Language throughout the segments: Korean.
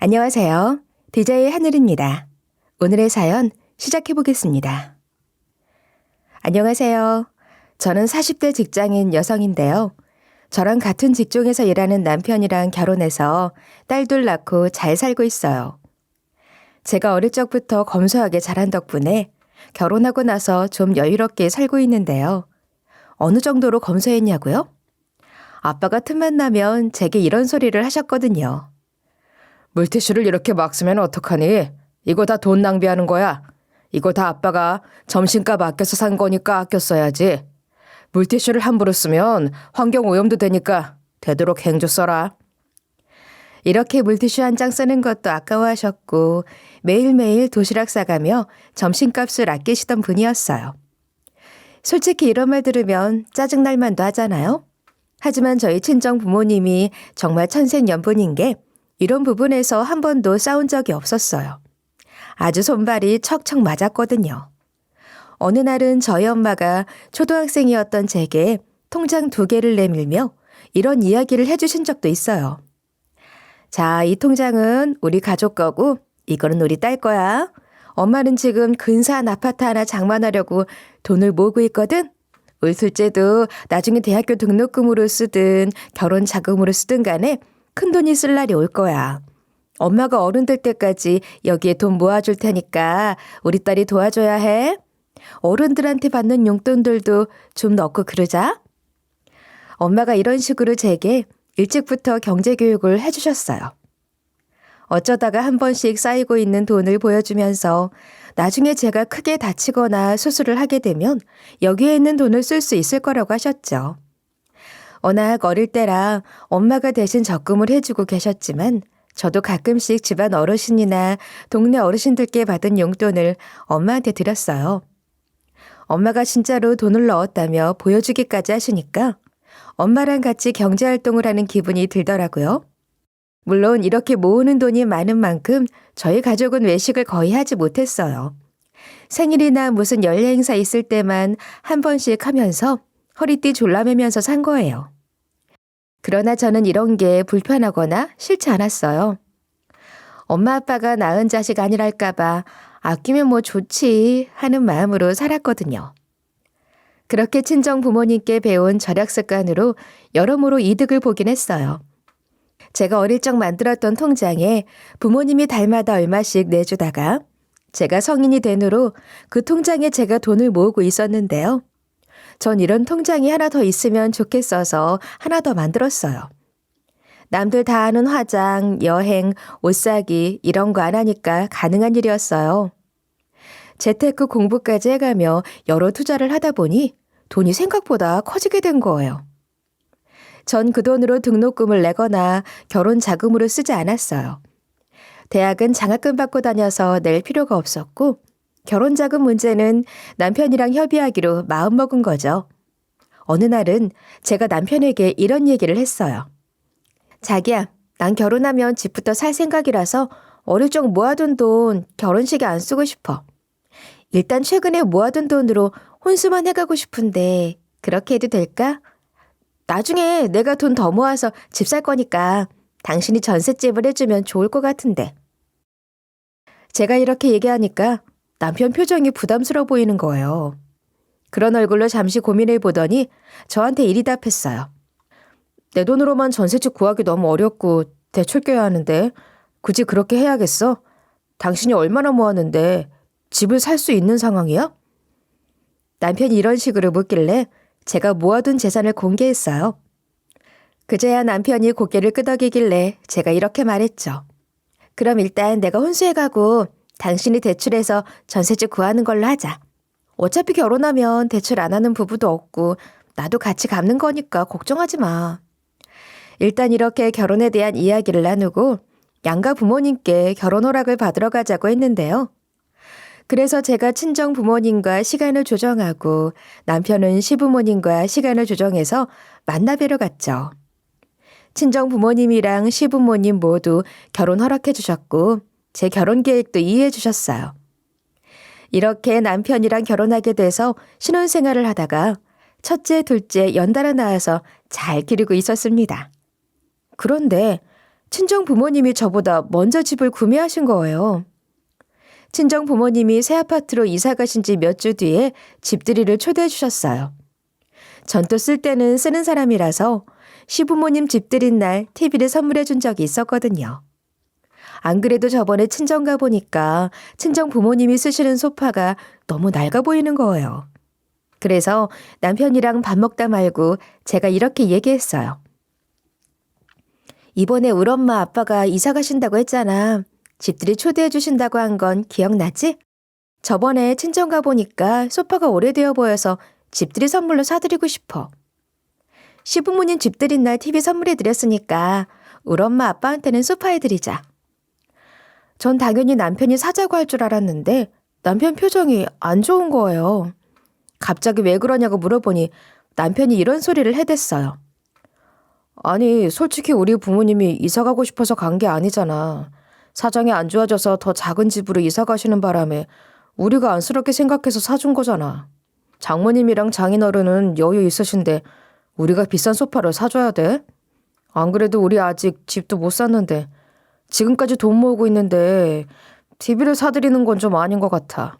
안녕하세요. DJ 하늘입니다. 오늘의 사연 시작해 보겠습니다. 안녕하세요. 저는 40대 직장인 여성인데요. 저랑 같은 직종에서 일하는 남편이랑 결혼해서 딸 둘 낳고 잘 살고 있어요. 제가 어릴 적부터 검소하게 자란 덕분에 결혼하고 나서 좀 여유롭게 살고 있는데요. 어느 정도로 검소했냐고요? 아빠가 틈만 나면 제게 이런 소리를 하셨거든요. 물티슈를 이렇게 막 쓰면 어떡하니? 이거 다 돈 낭비하는 거야. 이거 다 아빠가 점심값 아껴서 산 거니까 아껴 써야지. 물티슈를 함부로 쓰면 환경 오염도 되니까 되도록 행주 써라. 이렇게 물티슈 한 장 쓰는 것도 아까워하셨고 매일매일 도시락 싸가며 점심값을 아끼시던 분이었어요. 솔직히 이런 말 들으면 짜증날 만도 하잖아요. 하지만 저희 친정 부모님이 정말 천생연분인 게 이런 부분에서 한 번도 싸운 적이 없었어요. 아주 손발이 척척 맞았거든요. 어느 날은 저희 엄마가 초등학생이었던 제게 통장 2개를 내밀며 이런 이야기를 해주신 적도 있어요. 자, 이 통장은 우리 가족 거고 이거는 우리 딸 거야. 엄마는 지금 근사한 아파트 하나 장만하려고 돈을 모으고 있거든. 우리 둘째도 나중에 대학교 등록금으로 쓰든 결혼 자금으로 쓰든 간에 큰돈이 쓸 날이 올 거야. 엄마가 어른 될 때까지 여기에 돈 모아줄 테니까 우리 딸이 도와줘야 해. 어른들한테 받는 용돈들도 좀 넣고 그러자. 엄마가 이런 식으로 제게 일찍부터 경제교육을 해주셨어요. 어쩌다가 한 번씩 쌓이고 있는 돈을 보여주면서 나중에 제가 크게 다치거나 수술을 하게 되면 여기에 있는 돈을 쓸 수 있을 거라고 하셨죠. 워낙 어릴 때라 엄마가 대신 적금을 해주고 계셨지만 저도 가끔씩 집안 어르신이나 동네 어르신들께 받은 용돈을 엄마한테 드렸어요. 엄마가 진짜로 돈을 넣었다며 보여주기까지 하시니까 엄마랑 같이 경제활동을 하는 기분이 들더라고요. 물론 이렇게 모으는 돈이 많은 만큼 저희 가족은 외식을 거의 하지 못했어요. 생일이나 무슨 연례 행사 있을 때만 한 번씩 하면서 허리띠 졸라매면서 산 거예요. 그러나 저는 이런 게 불편하거나 싫지 않았어요. 엄마 아빠가 낳은 자식 아니랄까 봐 아끼면 뭐 좋지 하는 마음으로 살았거든요. 그렇게 친정 부모님께 배운 절약 습관으로 여러모로 이득을 보긴 했어요. 제가 어릴 적 만들었던 통장에 부모님이 달마다 얼마씩 내주다가 제가 성인이 된 후로 그 통장에 제가 돈을 모으고 있었는데요. 전 이런 통장이 하나 더 있으면 좋겠어서 하나 더 만들었어요. 남들 다 아는 화장, 여행, 옷 사기 이런 거 안 하니까 가능한 일이었어요. 재테크 공부까지 해가며 여러 투자를 하다 보니 돈이 생각보다 커지게 된 거예요. 전 그 돈으로 등록금을 내거나 결혼 자금으로 쓰지 않았어요. 대학은 장학금 받고 다녀서 낼 필요가 없었고 결혼 자금 문제는 남편이랑 협의하기로 마음먹은 거죠. 어느 날은 제가 남편에게 이런 얘기를 했어요. 자기야, 난 결혼하면 집부터 살 생각이라서 어릴 적 모아둔 돈 결혼식에 안 쓰고 싶어. 일단 최근에 모아둔 돈으로 혼수만 해가고 싶은데 그렇게 해도 될까? 나중에 내가 돈 더 모아서 집 살 거니까 당신이 전셋집을 해주면 좋을 것 같은데. 제가 이렇게 얘기하니까 남편 표정이 부담스러워 보이는 거예요. 그런 얼굴로 잠시 고민해 보더니 저한테 이리 답했어요. 내 돈으로만 전셋집 구하기 너무 어렵고 대출 껴야 하는데 굳이 그렇게 해야겠어? 당신이 얼마나 모았는데 집을 살 수 있는 상황이야? 남편이 이런 식으로 묻길래 제가 모아둔 재산을 공개했어요. 그제야 남편이 고개를 끄덕이길래 제가 이렇게 말했죠. 그럼 일단 내가 혼수해가고 당신이 대출해서 전셋집 구하는 걸로 하자. 어차피 결혼하면 대출 안 하는 부부도 없고 나도 같이 갚는 거니까 걱정하지 마. 일단 이렇게 결혼에 대한 이야기를 나누고 양가 부모님께 결혼 허락을 받으러 가자고 했는데요. 그래서 제가 친정 부모님과 시간을 조정하고 남편은 시부모님과 시간을 조정해서 만나 뵈러 갔죠. 친정 부모님이랑 시부모님 모두 결혼 허락해 주셨고 제 결혼 계획도 이해해 주셨어요. 이렇게 남편이랑 결혼하게 돼서 신혼생활을 하다가 첫째, 둘째 연달아 낳아서 잘 기르고 있었습니다. 그런데 친정 부모님이 저보다 먼저 집을 구매하신 거예요. 친정 부모님이 새 아파트로 이사 가신 지 몇 주 뒤에 집들이를 초대해 주셨어요. 전 또 쓸 때는 쓰는 사람이라서 시부모님 집들인 날 TV를 선물해 준 적이 있었거든요. 안 그래도 저번에 친정 가보니까 친정 부모님이 쓰시는 소파가 너무 낡아 보이는 거예요. 그래서 남편이랑 밥 먹다 말고 제가 이렇게 얘기했어요. 이번에 우리 엄마 아빠가 이사 가신다고 했잖아. 집들이 초대해 주신다고 한 건 기억나지? 저번에 친정 가보니까 소파가 오래되어 보여서 집들이 선물로 사드리고 싶어. 시부모님 집들인 날 TV 선물해 드렸으니까 우리 엄마 아빠한테는 소파 해드리자. 전 당연히 남편이 사자고 할 줄 알았는데 남편 표정이 안 좋은 거예요. 갑자기 왜 그러냐고 물어보니 남편이 이런 소리를 해댔어요. 아니, 솔직히 우리 부모님이 이사 가고 싶어서 간 게 아니잖아. 사정이 안 좋아져서 더 작은 집으로 이사 가시는 바람에 우리가 안쓰럽게 생각해서 사준 거잖아. 장모님이랑 장인어른은 여유 있으신데 우리가 비싼 소파를 사줘야 돼? 안 그래도 우리 아직 집도 못 샀는데 지금까지 돈 모으고 있는데 TV를 사드리는 건 좀 아닌 것 같아.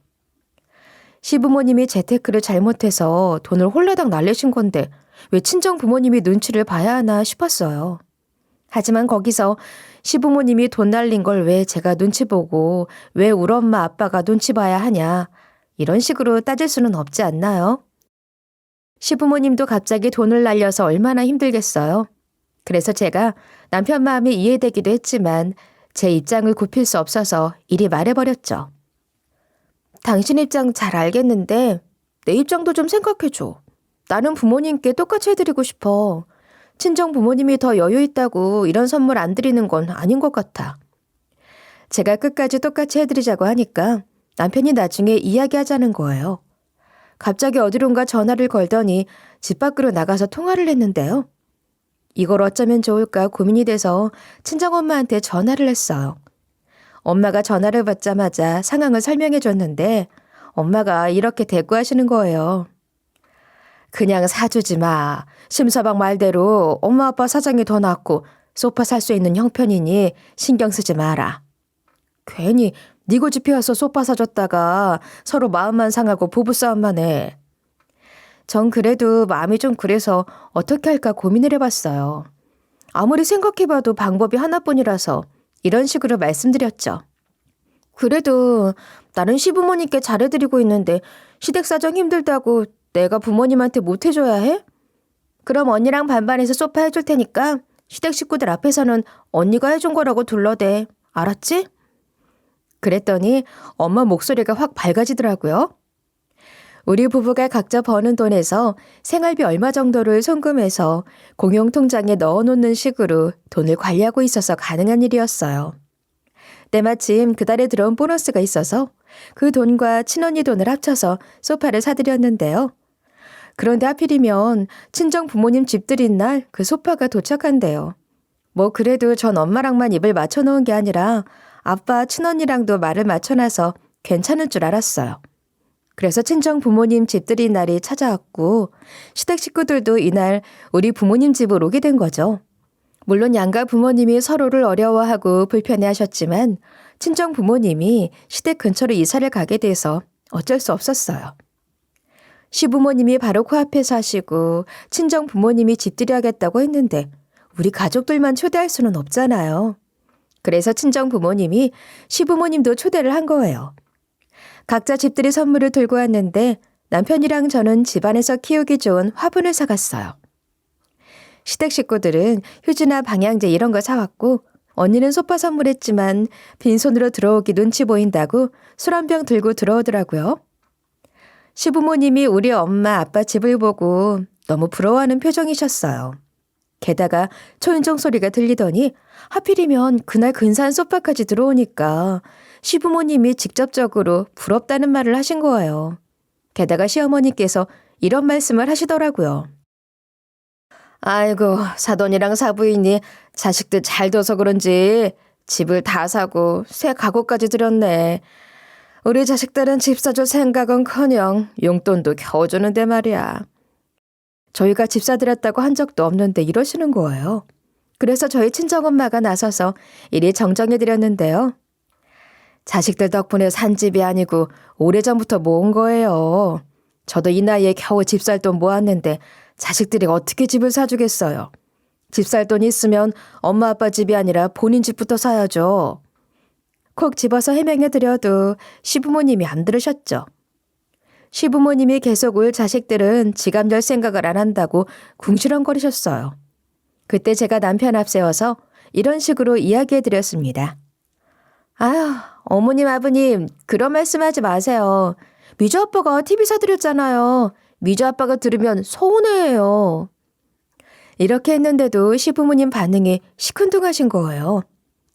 시부모님이 재테크를 잘못해서 돈을 홀라당 날리신 건데 왜 친정 부모님이 눈치를 봐야 하나 싶었어요. 하지만 거기서 시부모님이 돈 날린 걸 왜 제가 눈치 보고 왜 우리 엄마 아빠가 눈치 봐야 하냐 이런 식으로 따질 수는 없지 않나요? 시부모님도 갑자기 돈을 날려서 얼마나 힘들겠어요. 그래서 제가 남편 마음이 이해되기도 했지만 제 입장을 굽힐 수 없어서 이리 말해버렸죠. 당신 입장 잘 알겠는데 내 입장도 좀 생각해줘. 나는 부모님께 똑같이 해드리고 싶어. 친정 부모님이 더 여유 있다고 이런 선물 안 드리는 건 아닌 것 같아. 제가 끝까지 똑같이 해드리자고 하니까 남편이 나중에 이야기하자는 거예요. 갑자기 어디론가 전화를 걸더니 집 밖으로 나가서 통화를 했는데요. 이걸 어쩌면 좋을까 고민이 돼서 친정엄마한테 전화를 했어요. 엄마가 전화를 받자마자 상황을 설명해 줬는데 엄마가 이렇게 대꾸하시는 거예요. 그냥 사주지 마. 심서방 말대로 엄마 아빠 사정이 더 낫고 소파 살 수 있는 형편이니 신경 쓰지 마라. 괜히 네 고집이 와서 소파 사줬다가 서로 마음만 상하고 부부싸움만 해. 전 그래도 마음이 좀 그래서 어떻게 할까 고민을 해봤어요. 아무리 생각해봐도 방법이 하나뿐이라서 이런 식으로 말씀드렸죠. 그래도 나는 시부모님께 잘해드리고 있는데 시댁 사정 힘들다고 내가 부모님한테 못해줘야 해? 그럼 언니랑 반반해서 소파 해줄 테니까 시댁 식구들 앞에서는 언니가 해준 거라고 둘러대. 알았지? 그랬더니 엄마 목소리가 확 밝아지더라고요. 우리 부부가 각자 버는 돈에서 생활비 얼마 정도를 송금해서 공용통장에 넣어놓는 식으로 돈을 관리하고 있어서 가능한 일이었어요. 때마침 그달에 들어온 보너스가 있어서 그 돈과 친언니 돈을 합쳐서 소파를 사드렸는데요. 그런데 하필이면 친정 부모님 집들인 날 그 소파가 도착한대요. 뭐 그래도 전 엄마랑만 입을 맞춰놓은 게 아니라 아빠 친언니랑도 말을 맞춰놔서 괜찮을 줄 알았어요. 그래서 친정 부모님 집들인 날이 찾아왔고 시댁 식구들도 이날 우리 부모님 집으로 오게 된 거죠. 물론 양가 부모님이 서로를 어려워하고 불편해하셨지만 친정 부모님이 시댁 근처로 이사를 가게 돼서 어쩔 수 없었어요. 시부모님이 바로 코앞에 사시고 친정 부모님이 집들이 하겠다고 했는데 우리 가족들만 초대할 수는 없잖아요. 그래서 친정 부모님이 시부모님도 초대를 한 거예요. 각자 집들이 선물을 들고 왔는데 남편이랑 저는 집안에서 키우기 좋은 화분을 사갔어요. 시댁 식구들은 휴지나 방향제 이런 거 사왔고 언니는 소파 선물했지만 빈손으로 들어오기 눈치 보인다고 술 한 병 들고 들어오더라고요. 시부모님이 우리 엄마 아빠 집을 보고 너무 부러워하는 표정이셨어요. 게다가 초인종 소리가 들리더니 하필이면 그날 근사한 소파까지 들어오니까 시부모님이 직접적으로 부럽다는 말을 하신 거예요. 게다가 시어머니께서 이런 말씀을 하시더라고요. 아이고, 사돈이랑 사부인이 자식들 잘 둬서 그런지 집을 다 사고 새 가구까지 들였네. 우리 자식들은 집 사줄 생각은커녕 용돈도 겨우 주는데 말이야. 저희가 집 사드렸다고 한 적도 없는데 이러시는 거예요. 그래서 저희 친정엄마가 나서서 일이 정정해드렸는데요. 자식들 덕분에 산 집이 아니고 오래전부터 모은 거예요. 저도 이 나이에 겨우 집 살 돈 모았는데 자식들이 어떻게 집을 사주겠어요. 집 살 돈 있으면 엄마 아빠 집이 아니라 본인 집부터 사야죠. 콕 집어서 해명해드려도 시부모님이 안 들으셨죠. 시부모님이 계속 울 자식들은 지갑 열 생각을 안 한다고 궁시렁거리셨어요. 그때 제가 남편 앞세워서 이런 식으로 이야기해드렸습니다. 아휴, 어머님 아버님 그런 말씀하지 마세요. 미주 아빠가 TV 사드렸잖아요. 미주 아빠가 들으면 서운해해요. 이렇게 했는데도 시부모님 반응이 시큰둥하신 거예요.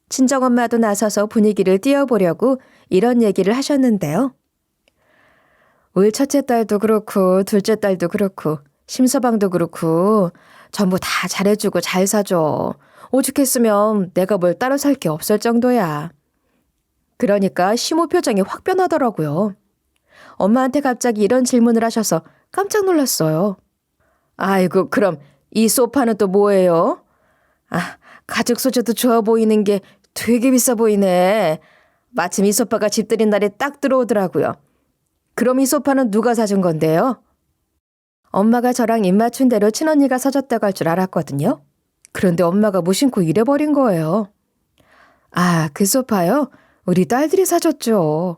친정엄마도 나서서 분위기를 띄워보려고 이런 얘기를 하셨는데요. 우리 첫째 딸도 그렇고 둘째 딸도 그렇고 심서방도 그렇고 전부 다 잘해주고 잘 사줘. 오죽했으면 내가 뭘 따로 살 게 없을 정도야. 그러니까 시모 표정이 확 변하더라고요. 엄마한테 갑자기 이런 질문을 하셔서 깜짝 놀랐어요. 아이고 그럼 이 소파는 또 뭐예요? 아, 가죽 소재도 좋아 보이는 게 되게 비싸 보이네. 마침 이 소파가 집 들인 날에 딱 들어오더라고요. 그럼 이 소파는 누가 사준 건데요? 엄마가 저랑 입 맞춘 대로 친언니가 사줬다고 할 줄 알았거든요. 그런데 엄마가 무심코 이래버린 거예요. 아, 그 소파요? 우리 딸들이 사줬죠.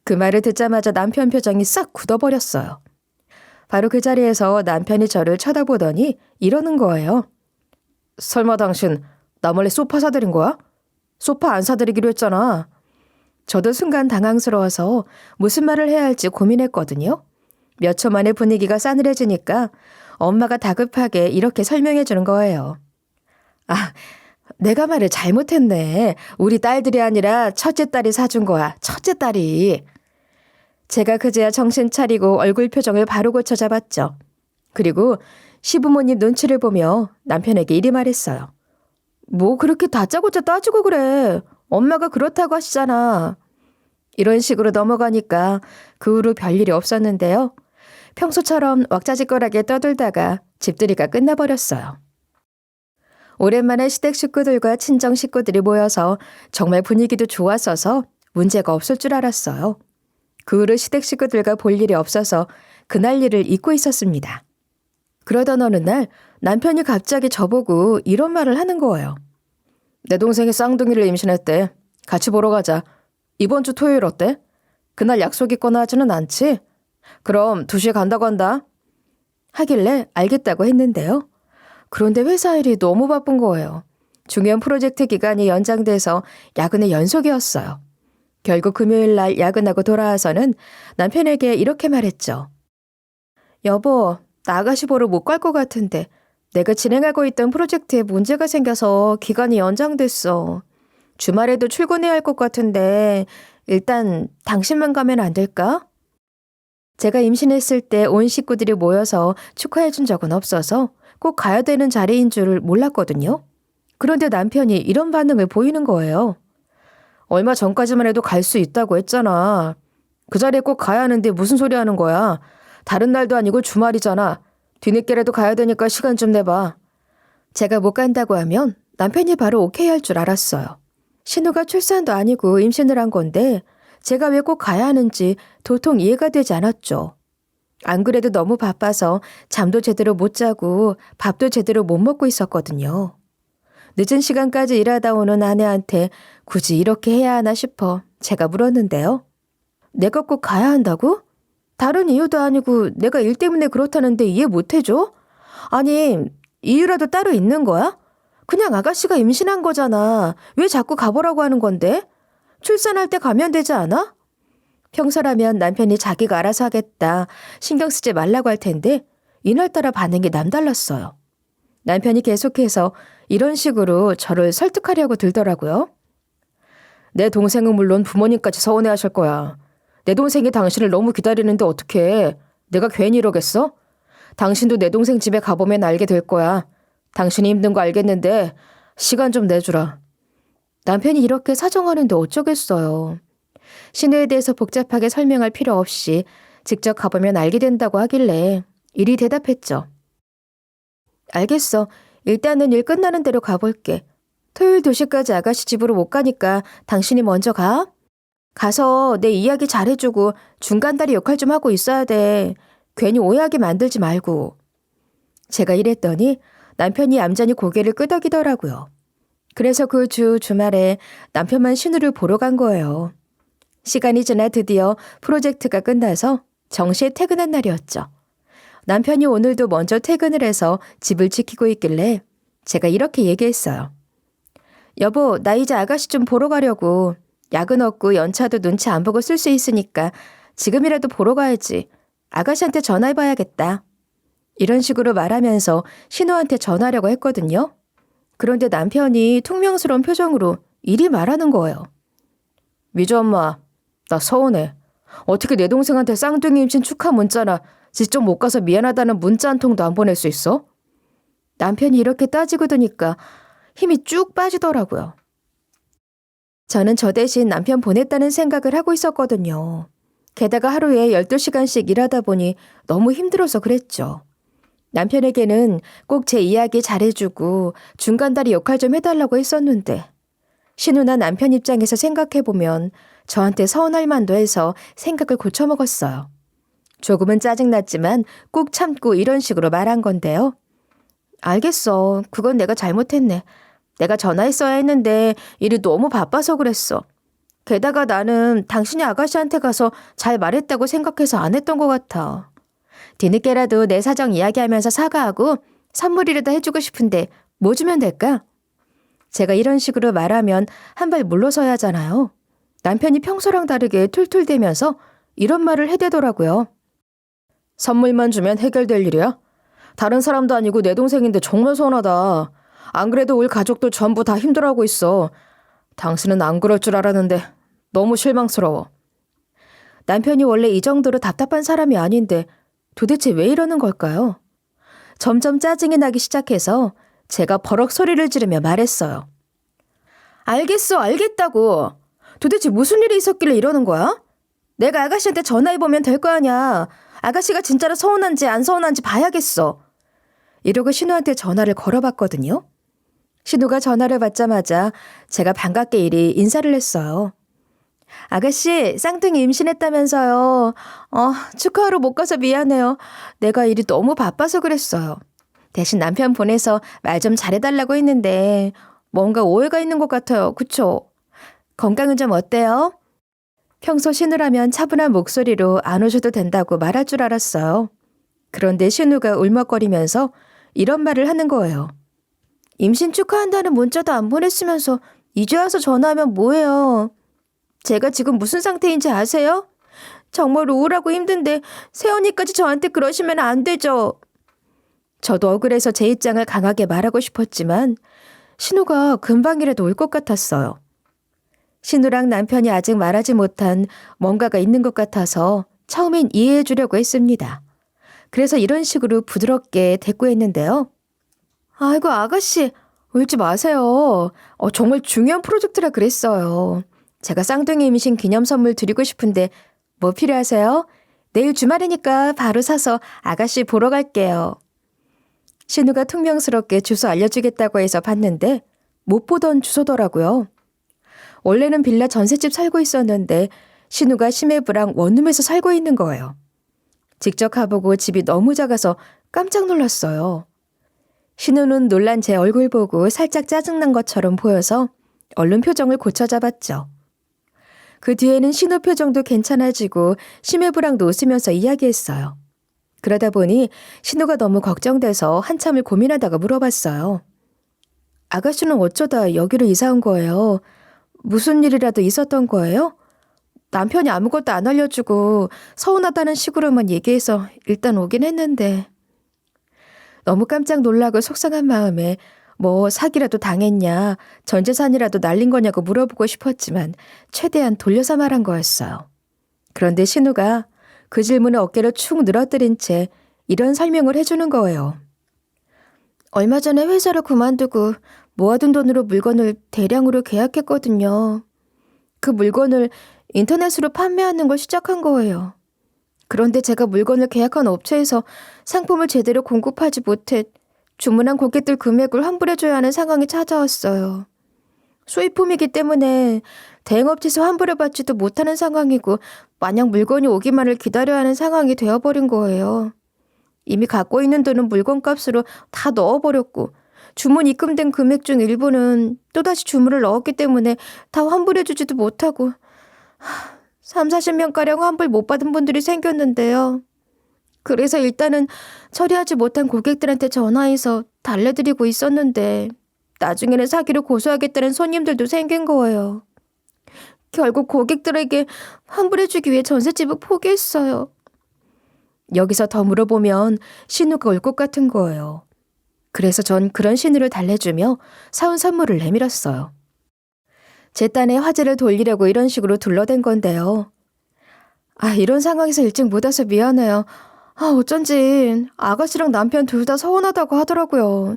그 말을 듣자마자 남편 표정이 싹 굳어버렸어요. 바로 그 자리에서 남편이 저를 쳐다보더니 이러는 거예요. 설마 당신 나 몰래 소파 사드린 거야? 소파 안 사드리기로 했잖아. 저도 순간 당황스러워서 무슨 말을 해야 할지 고민했거든요. 몇 초 만에 분위기가 싸늘해지니까 엄마가 다급하게 이렇게 설명해 주는 거예요. 아, 내가 말을 잘못했네. 우리 딸들이 아니라 첫째 딸이 사준 거야. 첫째 딸이. 제가 그제야 정신 차리고 얼굴 표정을 바로 고쳐 잡았죠. 그리고 시부모님 눈치를 보며 남편에게 이리 말했어요. 뭐 그렇게 다짜고짜 따지고 그래. 엄마가 그렇다고 하시잖아. 이런 식으로 넘어가니까 그 후로 별일이 없었는데요. 평소처럼 왁자지껄하게 떠들다가 집들이가 끝나버렸어요. 오랜만에 시댁 식구들과 친정 식구들이 모여서 정말 분위기도 좋았어서 문제가 없을 줄 알았어요. 그 후로 시댁 식구들과 볼 일이 없어서 그날 일을 잊고 있었습니다. 그러던 어느 날 남편이 갑자기 저보고 이런 말을 하는 거예요. 내 동생이 쌍둥이를 임신했대. 같이 보러 가자. 이번 주 토요일 어때? 그날 약속 있거나 하지는 않지? 그럼 2시에 간다고 한다. 하길래 알겠다고 했는데요. 그런데 회사 일이 너무 바쁜 거예요. 중요한 프로젝트 기간이 연장돼서 야근의 연속이었어요. 결국 금요일 날 야근하고 돌아와서는 남편에게 이렇게 말했죠. 여보, 나 아가씨 보러 못 갈 것 같은데 내가 진행하고 있던 프로젝트에 문제가 생겨서 기간이 연장됐어. 주말에도 출근해야 할 것 같은데 일단 당신만 가면 안 될까? 제가 임신했을 때 온 식구들이 모여서 축하해 준 적은 없어서 꼭 가야 되는 자리인 줄 몰랐거든요. 그런데 남편이 이런 반응을 보이는 거예요. 얼마 전까지만 해도 갈 수 있다고 했잖아. 그 자리에 꼭 가야 하는데 무슨 소리 하는 거야. 다른 날도 아니고 주말이잖아. 뒤늦게라도 가야 되니까 시간 좀 내봐. 제가 못 간다고 하면 남편이 바로 오케이 할 줄 알았어요. 신우가 출산도 아니고 임신을 한 건데 제가 왜 꼭 가야 하는지 도통 이해가 되지 않았죠. 안 그래도 너무 바빠서 잠도 제대로 못 자고 밥도 제대로 못 먹고 있었거든요. 늦은 시간까지 일하다 오는 아내한테 굳이 이렇게 해야 하나 싶어 제가 물었는데요. 내가 꼭 가야 한다고? 다른 이유도 아니고 내가 일 때문에 그렇다는데 이해 못 해줘? 아니, 이유라도 따로 있는 거야? 그냥 아가씨가 임신한 거잖아. 왜 자꾸 가보라고 하는 건데? 출산할 때 가면 되지 않아? 평소라면 남편이 자기가 알아서 하겠다, 신경 쓰지 말라고 할 텐데 이날따라 반응이 남달랐어요. 남편이 계속해서 이런 식으로 저를 설득하려고 들더라고요. 내 동생은 물론 부모님까지 서운해하실 거야. 내 동생이 당신을 너무 기다리는데 어떡해. 내가 괜히 이러겠어? 당신도 내 동생 집에 가보면 알게 될 거야. 당신이 힘든 거 알겠는데 시간 좀 내주라. 남편이 이렇게 사정하는데 어쩌겠어요. 신우에 대해서 복잡하게 설명할 필요 없이 직접 가보면 알게 된다고 하길래 이리 대답했죠. 알겠어. 일단은 일 끝나는 대로 가볼게. 토요일 2시까지 아가씨 집으로 못 가니까 당신이 먼저 가. 가서 내 이야기 잘해주고 중간다리 역할 좀 하고 있어야 돼. 괜히 오해하게 만들지 말고. 제가 이랬더니 남편이 얌전히 고개를 끄덕이더라고요. 그래서 그 주말에 남편만 신우를 보러 간 거예요. 시간이 지나 드디어 프로젝트가 끝나서 정시에 퇴근한 날이었죠. 남편이 오늘도 먼저 퇴근을 해서 집을 지키고 있길래 제가 이렇게 얘기했어요. 여보, 나 이제 아가씨 좀 보러 가려고. 야근 없고 연차도 눈치 안 보고 쓸 수 있으니까 지금이라도 보러 가야지. 아가씨한테 전화해봐야겠다. 이런 식으로 말하면서 신우한테 전화하려고 했거든요. 그런데 남편이 퉁명스러운 표정으로 이리 말하는 거예요. 미주 엄마, 나 서운해. 어떻게 내 동생한테 쌍둥이 임신 축하 문자나 직접 못 가서 미안하다는 문자 한 통도 안 보낼 수 있어? 남편이 이렇게 따지고 드니까 힘이 쭉 빠지더라고요. 저는 저 대신 남편 보냈다는 생각을 하고 있었거든요. 게다가 하루에 12시간씩 일하다 보니 너무 힘들어서 그랬죠. 남편에게는 꼭 제 이야기 잘해주고 중간다리 역할 좀 해달라고 했었는데 신우나 남편 입장에서 생각해보면 저한테 서운할 만도 해서 생각을 고쳐먹었어요. 조금은 짜증났지만 꾹 참고 이런 식으로 말한 건데요. 알겠어. 그건 내가 잘못했네. 내가 전화했어야 했는데 일이 너무 바빠서 그랬어. 게다가 나는 당신이 아가씨한테 가서 잘 말했다고 생각해서 안 했던 것 같아. 뒤늦게라도 내 사정 이야기하면서 사과하고 선물이라도 해주고 싶은데 뭐 주면 될까? 제가 이런 식으로 말하면 한 발 물러서야 하잖아요. 남편이 평소랑 다르게 툴툴대면서 이런 말을 해대더라고요. 선물만 주면 해결될 일이야? 다른 사람도 아니고 내 동생인데 정말 서운하다. 안 그래도 우리 가족들 전부 다 힘들어하고 있어. 당신은 안 그럴 줄 알았는데 너무 실망스러워. 남편이 원래 이 정도로 답답한 사람이 아닌데 도대체 왜 이러는 걸까요? 점점 짜증이 나기 시작해서 제가 버럭 소리를 지르며 말했어요. 알겠어, 알겠다고. 도대체 무슨 일이 있었길래 이러는 거야? 내가 아가씨한테 전화해보면 될 거 아니야. 아가씨가 진짜로 서운한지 안 서운한지 봐야겠어. 이러고 신우한테 전화를 걸어봤거든요. 신우가 전화를 받자마자 제가 반갑게 이리 인사를 했어요. 아가씨, 쌍둥이 임신했다면서요. 축하하러 못 가서 미안해요. 내가 일이 너무 바빠서 그랬어요. 대신 남편 보내서 말 좀 잘해달라고 했는데 뭔가 오해가 있는 것 같아요. 그쵸? 건강은 좀 어때요? 평소 신우라면 차분한 목소리로 안 오셔도 된다고 말할 줄 알았어요. 그런데 신우가 울먹거리면서 이런 말을 하는 거예요. 임신 축하한다는 문자도 안 보냈으면서 이제 와서 전화하면 뭐해요? 제가 지금 무슨 상태인지 아세요? 정말 우울하고 힘든데 새언니까지 저한테 그러시면 안 되죠. 저도 억울해서 제 입장을 강하게 말하고 싶었지만 신우가 금방이라도 올 것 같았어요. 신우랑 남편이 아직 말하지 못한 뭔가가 있는 것 같아서 처음엔 이해해 주려고 했습니다. 그래서 이런 식으로 부드럽게 대꾸했는데요. 아이고 아가씨, 울지 마세요. 정말 중요한 프로젝트라 그랬어요. 제가 쌍둥이 임신 기념 선물 드리고 싶은데 뭐 필요하세요? 내일 주말이니까 바로 사서 아가씨 보러 갈게요. 신우가 퉁명스럽게 주소 알려주겠다고 해서 봤는데 못 보던 주소더라고요. 원래는 빌라 전셋집 살고 있었는데 신우가 심해부랑 원룸에서 살고 있는 거예요. 직접 가보고 집이 너무 작아서 깜짝 놀랐어요. 신우는 놀란 제 얼굴 보고 살짝 짜증난 것처럼 보여서 얼른 표정을 고쳐 잡았죠. 그 뒤에는 신우 표정도 괜찮아지고 심해부랑도 웃으면서 이야기했어요. 그러다 보니 신우가 너무 걱정돼서 한참을 고민하다가 물어봤어요. 아가씨는 어쩌다 여기로 이사 온 거예요? 무슨 일이라도 있었던 거예요? 남편이 아무것도 안 알려주고 서운하다는 식으로만 얘기해서 일단 오긴 했는데. 너무 깜짝 놀라고 속상한 마음에 뭐 사기라도 당했냐, 전 재산이라도 날린 거냐고 물어보고 싶었지만 최대한 돌려서 말한 거였어요. 그런데 신우가 그 질문을 어깨로 축 늘어뜨린 채 이런 설명을 해주는 거예요. 얼마 전에 회사를 그만두고 모아둔 돈으로 물건을 대량으로 계약했거든요. 그 물건을 인터넷으로 판매하는 걸 시작한 거예요. 그런데 제가 물건을 계약한 업체에서 상품을 제대로 공급하지 못해 주문한 고객들 금액을 환불해줘야 하는 상황이 찾아왔어요. 수입품이기 때문에 대행업체에서 환불해받지도 못하는 상황이고 마냥 물건이 오기만을 기다려야 하는 상황이 되어버린 거예요. 이미 갖고 있는 돈은 물건값으로 다 넣어버렸고 주문 입금된 금액 중 일부는 또다시 주문을 넣었기 때문에 다 환불해주지도 못하고 3, 40명가량 환불 못 받은 분들이 생겼는데요. 그래서 일단은 처리하지 못한 고객들한테 전화해서 달래드리고 있었는데 나중에는 사기로 고소하겠다는 손님들도 생긴 거예요. 결국 고객들에게 환불해주기 위해 전셋집을 포기했어요. 여기서 더 물어보면 신우가 올 것 같은 거예요. 그래서 전 그런 신우를 달래주며 사온 선물을 내밀었어요. 제 딴에 화제를 돌리려고 이런 식으로 둘러댄 건데요. 이런 상황에서 일찍 못 와서 미안해요. 어쩐지 아가씨랑 남편 둘 다 서운하다고 하더라고요.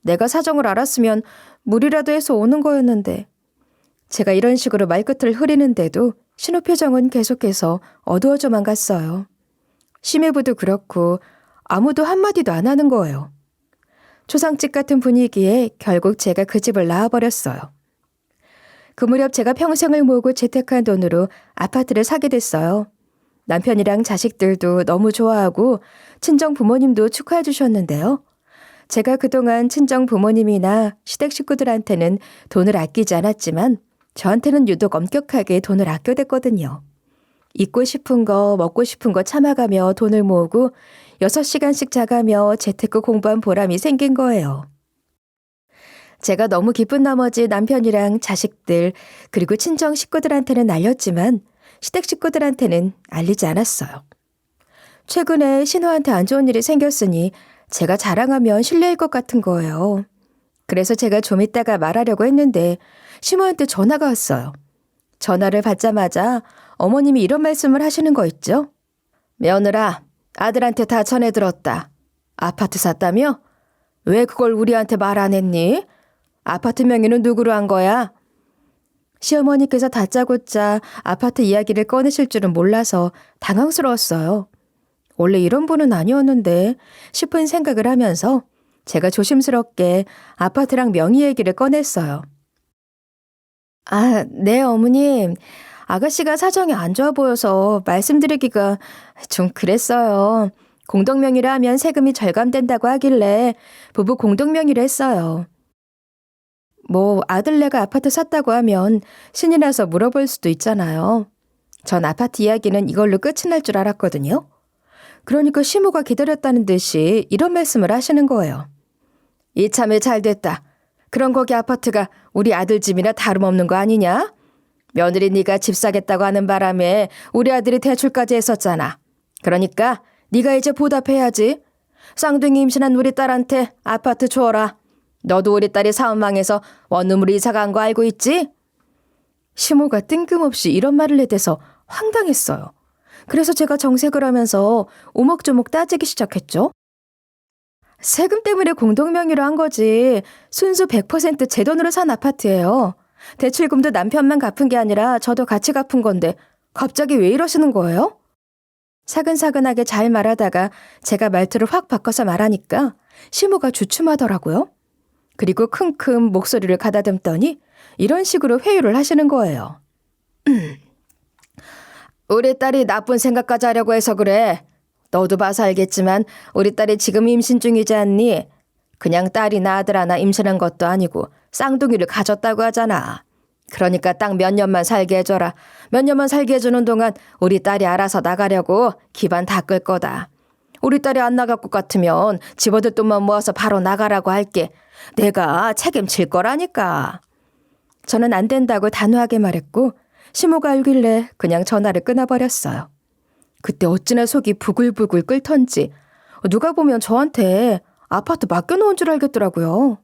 내가 사정을 알았으면 무리라도 해서 오는 거였는데. 제가 이런 식으로 말끝을 흐리는데도 신우 표정은 계속해서 어두워져만 갔어요. 심해부도 그렇고 아무도 한마디도 안 하는 거예요. 초상집 같은 분위기에 결국 제가 그 집을 나와버렸어요. 그 무렵 제가 평생을 모으고 재테크한 돈으로 아파트를 사게 됐어요. 남편이랑 자식들도 너무 좋아하고 친정 부모님도 축하해 주셨는데요. 제가 그동안 친정 부모님이나 시댁 식구들한테는 돈을 아끼지 않았지만 저한테는 유독 엄격하게 돈을 아껴댔거든요. 입고 싶은 거, 먹고 싶은 거 참아가며 돈을 모으고 6시간씩 자가며 재테크 공부한 보람이 생긴 거예요. 제가 너무 기쁜 나머지 남편이랑 자식들 그리고 친정 식구들한테는 알렸지만 시댁 식구들한테는 알리지 않았어요. 최근에 신우한테 안 좋은 일이 생겼으니 제가 자랑하면 실례일 것 같은 거예요. 그래서 제가 좀 이따가 말하려고 했는데 신우한테 전화가 왔어요. 전화를 받자마자 어머님이 이런 말씀을 하시는 거 있죠? 며느라, 아들한테 다 전해들었다. 아파트 샀다며? 왜 그걸 우리한테 말 안 했니? 아파트 명의는 누구로 한 거야? 시어머니께서 다짜고짜 아파트 이야기를 꺼내실 줄은 몰라서 당황스러웠어요. 원래 이런 분은 아니었는데 싶은 생각을 하면서 제가 조심스럽게 아파트랑 명의 얘기를 꺼냈어요. 네, 어머님. 아가씨가 사정이 안 좋아 보여서 말씀드리기가 좀 그랬어요. 공동명의를 하면 세금이 절감된다고 하길래 부부 공동명의를 했어요. 아들네가 아파트 샀다고 하면 신이 나서 물어볼 수도 있잖아요. 전 아파트 이야기는 이걸로 끝이 날 줄 알았거든요. 그러니까 시모가 기다렸다는 듯이 이런 말씀을 하시는 거예요. 이참에 잘 됐다. 그럼 거기 아파트가 우리 아들 집이나 다름없는 거 아니냐? 며느리 네가 집 사겠다고 하는 바람에 우리 아들이 대출까지 했었잖아. 그러니까 네가 이제 보답해야지. 쌍둥이 임신한 우리 딸한테 아파트 줘라. 너도 우리 딸이 사업망해서 원룸으로 이사 간 거 알고 있지? 시모가 뜬금없이 이런 말을 내대서 황당했어요. 그래서 제가 정색을 하면서 오목조목 따지기 시작했죠. 세금 때문에 공동명의로 한 거지. 순수 100% 제 돈으로 산 아파트예요. 대출금도 남편만 갚은 게 아니라 저도 같이 갚은 건데 갑자기 왜 이러시는 거예요? 사근사근하게 잘 말하다가 제가 말투를 확 바꿔서 말하니까 시모가 주춤하더라고요. 그리고 킁킁 목소리를 가다듬더니 이런 식으로 회유를 하시는 거예요. 우리 딸이 나쁜 생각까지 하려고 해서 그래. 너도 봐서 알겠지만 우리 딸이 지금 임신 중이지 않니? 그냥 딸이나 아들 하나 임신한 것도 아니고 쌍둥이를 가졌다고 하잖아. 그러니까 딱 몇 년만 살게 해줘라. 몇 년만 살게 해주는 동안 우리 딸이 알아서 나가려고 기반 다 끌 거다. 우리 딸이 안 나갈 것 같으면 집어들 돈만 모아서 바로 나가라고 할게. 내가 책임질 거라니까. 저는 안 된다고 단호하게 말했고 시모가 알길래 그냥 전화를 끊어버렸어요. 그때 어찌나 속이 부글부글 끓던지 누가 보면 저한테 아파트 맡겨놓은 줄 알겠더라고요.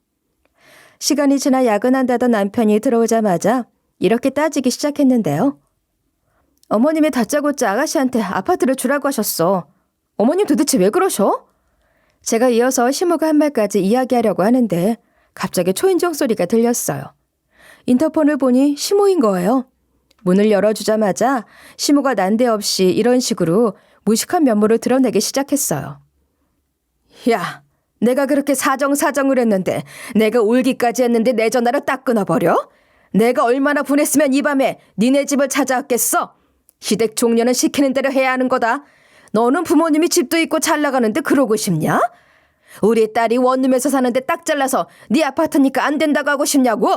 시간이 지나 야근한다던 남편이 들어오자마자 이렇게 따지기 시작했는데요. 어머님이 다짜고짜 아가씨한테 아파트를 주라고 하셨어. 어머님 도대체 왜 그러셔? 제가 이어서 시모가 한 말까지 이야기하려고 하는데 갑자기 초인종 소리가 들렸어요. 인터폰을 보니 시모인 거예요. 문을 열어주자마자 시모가 난데없이 이런 식으로 무식한 면모를 드러내기 시작했어요. 야, 내가 그렇게 사정을 했는데 내가 울기까지 했는데 내 전화를 딱 끊어버려? 내가 얼마나 분했으면 이 밤에 니네 집을 찾아왔겠어? 시댁 종려는 시키는 대로 해야 하는 거다. 너는 부모님이 집도 있고 잘 나가는데 그러고 싶냐? 우리 딸이 원룸에서 사는데 딱 잘라서 네 아파트니까 안 된다고 하고 싶냐고?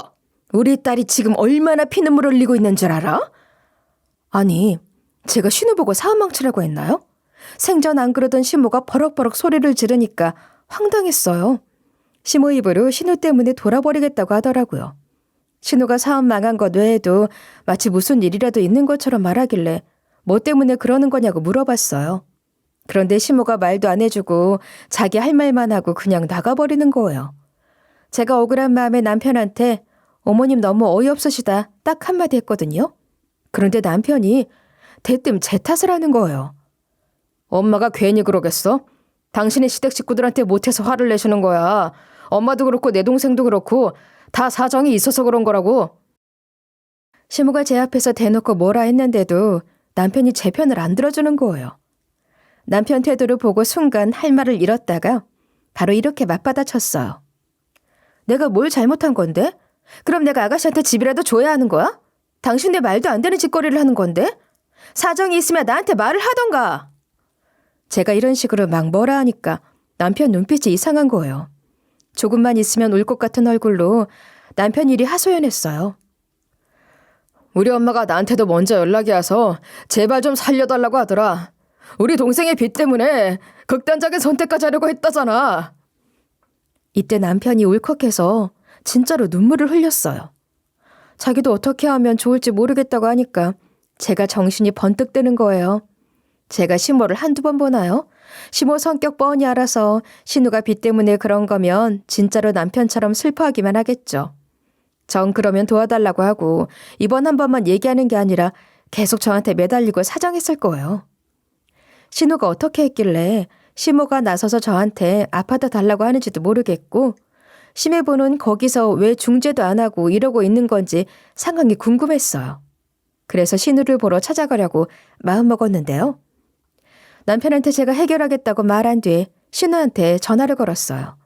우리 딸이 지금 얼마나 피눈물 흘리고 있는 줄 알아? 아니, 제가 신우 보고 사업망치라고 했나요? 생전 안 그러던 시모가 버럭버럭 소리를 지르니까 황당했어요. 시모 입으로 신우 때문에 돌아버리겠다고 하더라고요. 신우가 사업 망한 것 외에도 마치 무슨 일이라도 있는 것처럼 말하길래 뭐 때문에 그러는 거냐고 물어봤어요. 그런데 시모가 말도 안 해주고 자기 할 말만 하고 그냥 나가버리는 거예요. 제가 억울한 마음에 남편한테 어머님 너무 어이없으시다 딱 한마디 했거든요. 그런데 남편이 대뜸 제 탓을 하는 거예요. 엄마가 괜히 그러겠어? 당신이 시댁 식구들한테 못해서 화를 내시는 거야. 엄마도 그렇고 내 동생도 그렇고 다 사정이 있어서 그런 거라고. 시모가 제 앞에서 대놓고 뭐라 했는데도 남편이 제 편을 안 들어주는 거예요. 남편 태도를 보고 순간 할 말을 잃었다가 바로 이렇게 맞받아쳤어요. 내가 뭘 잘못한 건데? 그럼 내가 아가씨한테 집이라도 줘야 하는 거야? 당신 내 말도 안 되는 짓거리를 하는 건데? 사정이 있으면 나한테 말을 하던가. 제가 이런 식으로 막 뭐라 하니까 남편 눈빛이 이상한 거예요. 조금만 있으면 울 것 같은 얼굴로 남편 일이 하소연했어요. 우리 엄마가 나한테도 먼저 연락이 와서 제발 좀 살려달라고 하더라. 우리 동생의 빚 때문에 극단적인 선택까지 하려고 했다잖아. 이때 남편이 울컥해서 진짜로 눈물을 흘렸어요. 자기도 어떻게 하면 좋을지 모르겠다고 하니까 제가 정신이 번뜩 드는 거예요. 제가 시모를 한두 번 보나요? 시모 성격 뻔히 알아서 신우가 빚 때문에 그런 거면 진짜로 남편처럼 슬퍼하기만 하겠죠. 전 그러면 도와달라고 하고 이번 한 번만 얘기하는 게 아니라 계속 저한테 매달리고 사정했을 거예요. 신우가 어떻게 했길래 시모가 나서서 저한테 아파트 달라고 하는지도 모르겠고 심해보는 거기서 왜 중재도 안 하고 이러고 있는 건지 상황이 궁금했어요. 그래서 신우를 보러 찾아가려고 마음먹었는데요. 남편한테 제가 해결하겠다고 말한 뒤에 신우한테 전화를 걸었어요.